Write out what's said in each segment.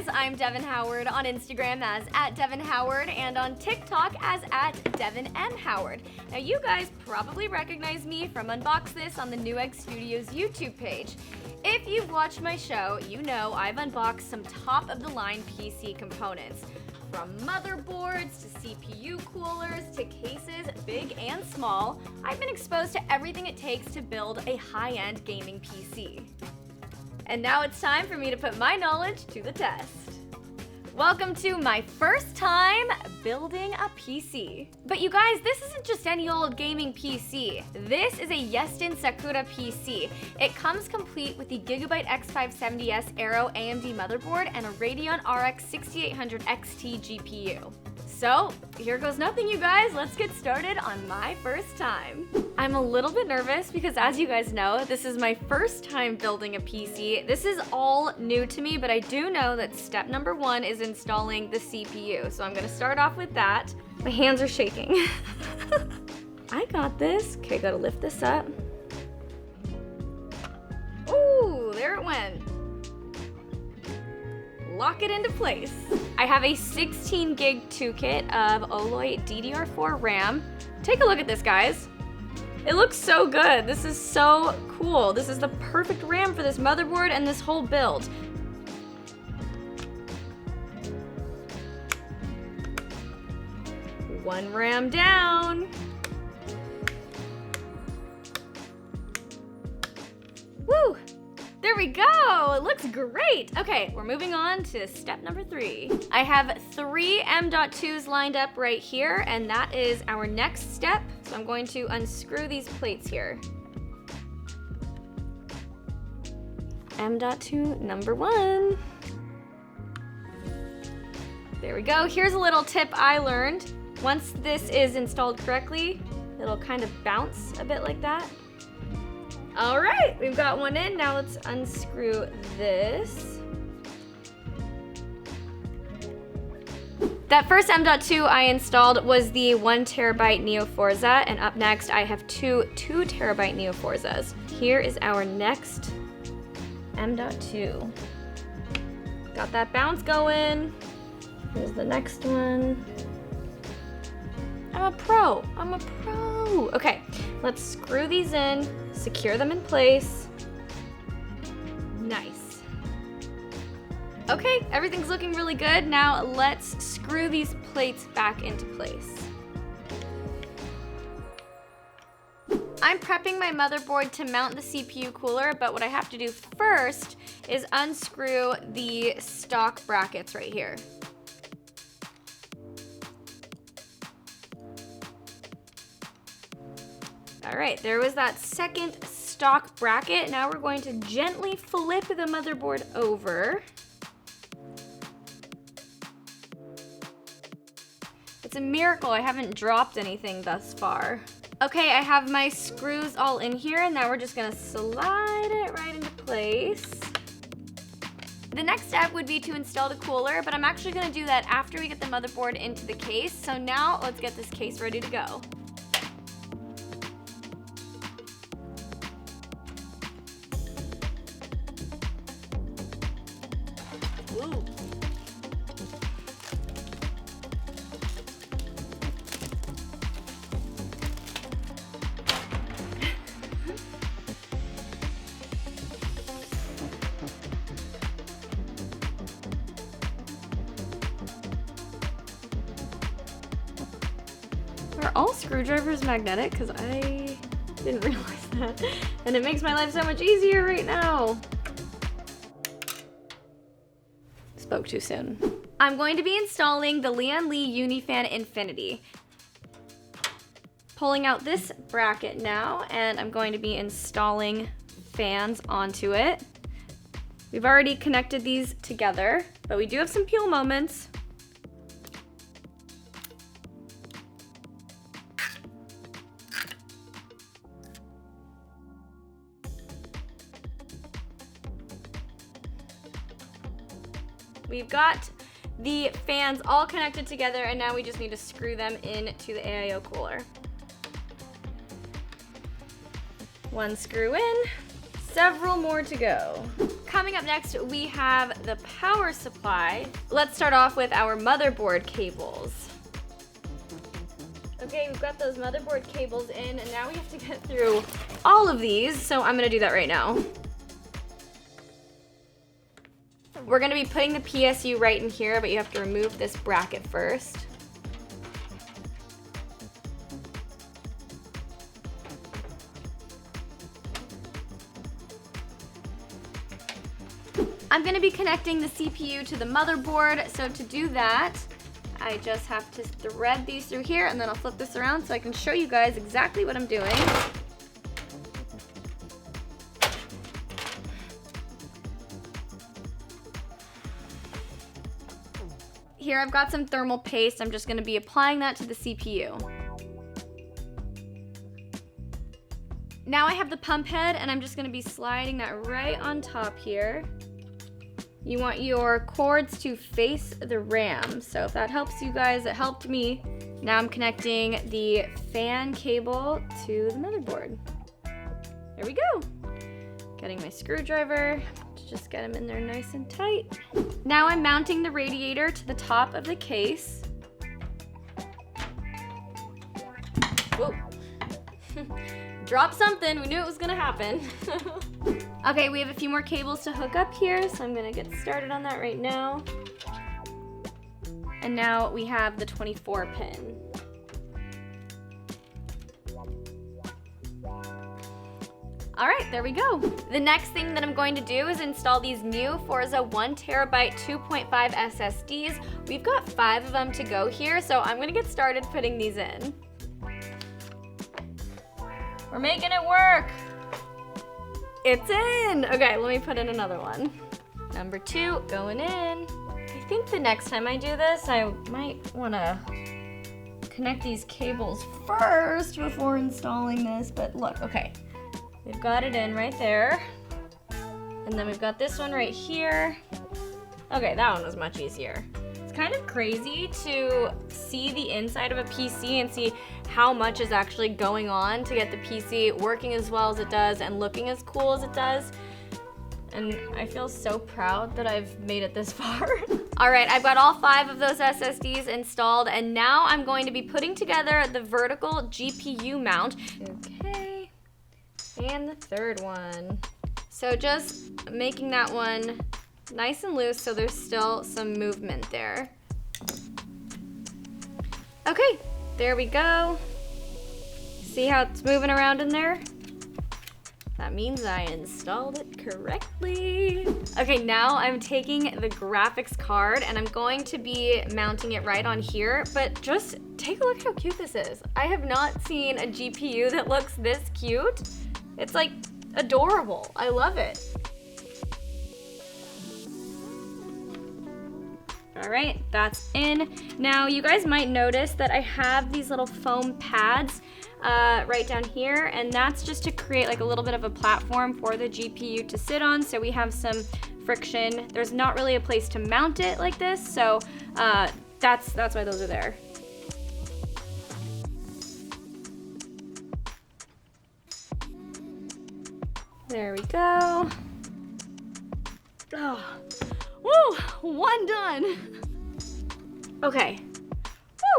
I'm Devin Howard, on Instagram as @DevinHoward and on TikTok as @DevinMHoward. Now you guys probably recognize me from Unbox This on the Newegg Studios YouTube page. If you've watched my show, you know I've unboxed some top-of-the-line PC components. From motherboards to CPU coolers to cases, big and small, I've been exposed to everything it takes to build a high-end gaming PC. And now it's time for me to put my knowledge to the test. Welcome to my first time building a PC. But you guys, this isn't just any old gaming PC. This is a Yeston Sakura PC. It comes complete with the Gigabyte X570S Aero AMD motherboard and a Radeon RX 6800 XT GPU. So, here goes nothing, you guys. Let's get started on my first time. I'm a little bit nervous because, as you guys know, this is my first time building a PC. This is all new to me, but I do know that step number 1 is installing the CPU. So I'm gonna start off with that. My hands are shaking. I got this. Okay, gotta lift this up. Ooh, there it went. Lock it into place. I have a 16 gig 2 kit of Oloy DDR4 RAM. Take a look at this, guys. It looks so good. This is so cool. This is the perfect RAM for this motherboard and this whole build. One RAM down. Woo! There we go, it looks great. Okay, we're moving on to step number 3. I have 3 M.2s lined up right here, and that is our next step. So I'm going to unscrew these plates here. M.2 number 1. There we go. Here's a little tip I learned. Once this is installed correctly, it'll kind of bounce a bit like that. All right, we've got one in. Now let's unscrew this. That first M.2 I installed was the 1 terabyte Neo Forza, and up next I have two 2 terabyte Neo Forzas. Here is our next M.2. Got that bounce going. Here's the next one. I'm a pro. Okay, let's screw these in, secure them in place. Nice. Okay, everything's looking really good. Now let's screw these plates back into place. I'm prepping my motherboard to mount the CPU cooler, but what I have to do first is unscrew the stock brackets right here. All right, there was that second stock bracket. Now we're going to gently flip the motherboard over. It's a miracle I haven't dropped anything thus far. Okay, I have my screws all in here, and now we're just gonna slide it right into place. The next step would be to install the cooler, but I'm actually gonna do that after we get the motherboard into the case. So now let's get this case ready to go. Ooh. Are all screwdrivers magnetic? Because I didn't realize that. And it makes my life so much easier right now. Spoke too soon. I'm going to be installing the Lian Li Unifan Infinity. Pulling out this bracket now, and I'm going to be installing fans onto it. We've already connected these together, but we do have some peel moments. We've got the fans all connected together, and now we just need to screw them into the AIO cooler. One screw in, several more to go. Coming up next, we have the power supply. Let's start off with our motherboard cables. Okay, we've got those motherboard cables in, and now we have to get through all of these, so I'm gonna do that right now. We're gonna be putting the PSU right in here, but you have to remove this bracket first. I'm gonna be connecting the CPU to the motherboard, so to do that, I just have to thread these through here, and then I'll flip this around so I can show you guys exactly what I'm doing. Here I've got some thermal paste. I'm just gonna be applying that to the CPU. Now I have the pump head, and I'm just gonna be sliding that right on top here. You want your cords to face the RAM. So if that helps you guys, it helped me. Now I'm connecting the fan cable to the motherboard. There we go. Getting my screwdriver to just get them in there nice and tight. Now I'm mounting the radiator to the top of the case. Whoa. Drop something, we knew it was gonna happen. Okay, we have a few more cables to hook up here, so I'm gonna get started on that right now. And now we have the 24 pin. All right, there we go. The next thing that I'm going to do is install these new Forza 1TB 2.5 SSDs. We've got 5 of them to go here, so I'm gonna get started putting these in. We're making it work. It's in. Okay, let me put in another one. Number 2 going in. I think the next time I do this, I might wanna connect these cables first before installing this, but look, okay. We've got it in right there. And then we've got this one right here. Okay, that one was much easier. It's kind of crazy to see the inside of a PC and see how much is actually going on to get the PC working as well as it does and looking as cool as it does. And I feel so proud that I've made it this far. All right, I've got all 5 of those SSDs installed, and now I'm going to be putting together the vertical GPU mount. Okay, and the third one. So just making that one nice and loose so there's still some movement there. Okay, there we go. See how it's moving around in there? That means I installed it correctly. Okay, now I'm taking the graphics card and I'm going to be mounting it right on here, but just take a look how cute this is. I have not seen a GPU that looks this cute. It's like adorable. I love it. All right, that's in. Now you guys might notice that I have these little foam pads right down here, and that's just to create like a little bit of a platform for the GPU to sit on, so we have some friction. There's not really a place to mount it like this, so that's why those are there. There we go. Oh, woo, one done. Okay.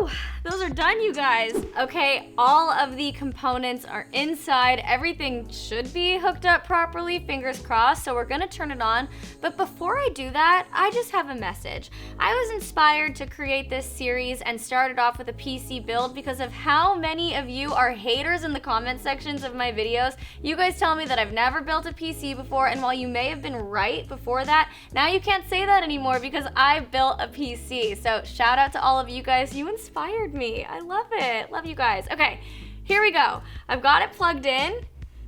Woo, those are done, you guys. Okay, all of the components are inside. Everything should be hooked up properly, fingers crossed, so we're gonna turn it on. But before I do that, I just have a message. I was inspired to create this series and started off with a PC build because of how many of you are haters in the comment sections of my videos. You guys tell me that I've never built a PC before, and while you may have been right before that, now you can't say that anymore because I built a PC. So shout out to all of you guys. You inspired me. I love it. Love you guys. Okay, here we go. I've got it plugged in.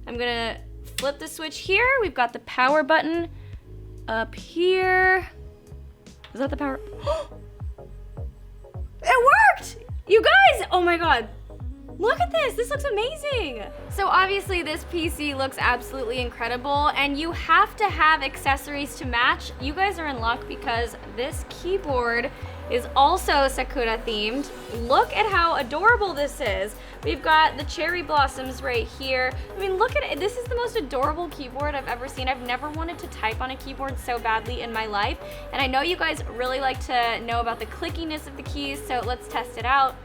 I'm gonna flip the switch here. We've got the power button up here. Is that the power? It worked! You guys, oh my God. Look at this, this looks amazing. So obviously this PC looks absolutely incredible, and you have to have accessories to match. You guys are in luck because this keyboard is also Sakura themed. Look at how adorable this is. We've got the cherry blossoms right here. I mean, look at it. This is the most adorable keyboard I've ever seen. I've never wanted to type on a keyboard so badly in my life. And I know you guys really like to know about the clickiness of the keys, so let's test it out.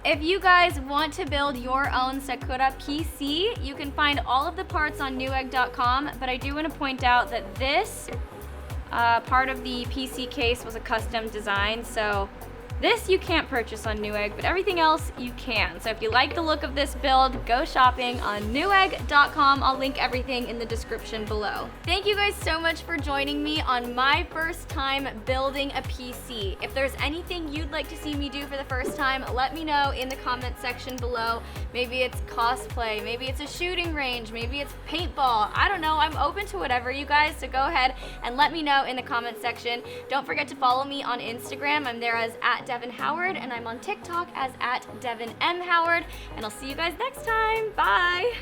If you guys want to build your own Sakura PC, you can find all of the parts on Newegg.com, but I do want to point out that this part of the PC case was a custom design, so this you can't purchase on Newegg, but everything else you can. So if you like the look of this build, go shopping on Newegg.com. I'll link everything in the description below. Thank you guys so much for joining me on my first time building a PC. If there's anything you'd like to see me do for the first time, let me know in the comment section below. Maybe it's cosplay, maybe it's a shooting range, maybe it's paintball. I don't know, I'm open to whatever, you guys, so go ahead and let me know in the comment section. Don't forget to follow me on Instagram. I'm there as @Devin Howard, and I'm on TikTok as @DevinMHoward, and I'll see you guys next time. Bye!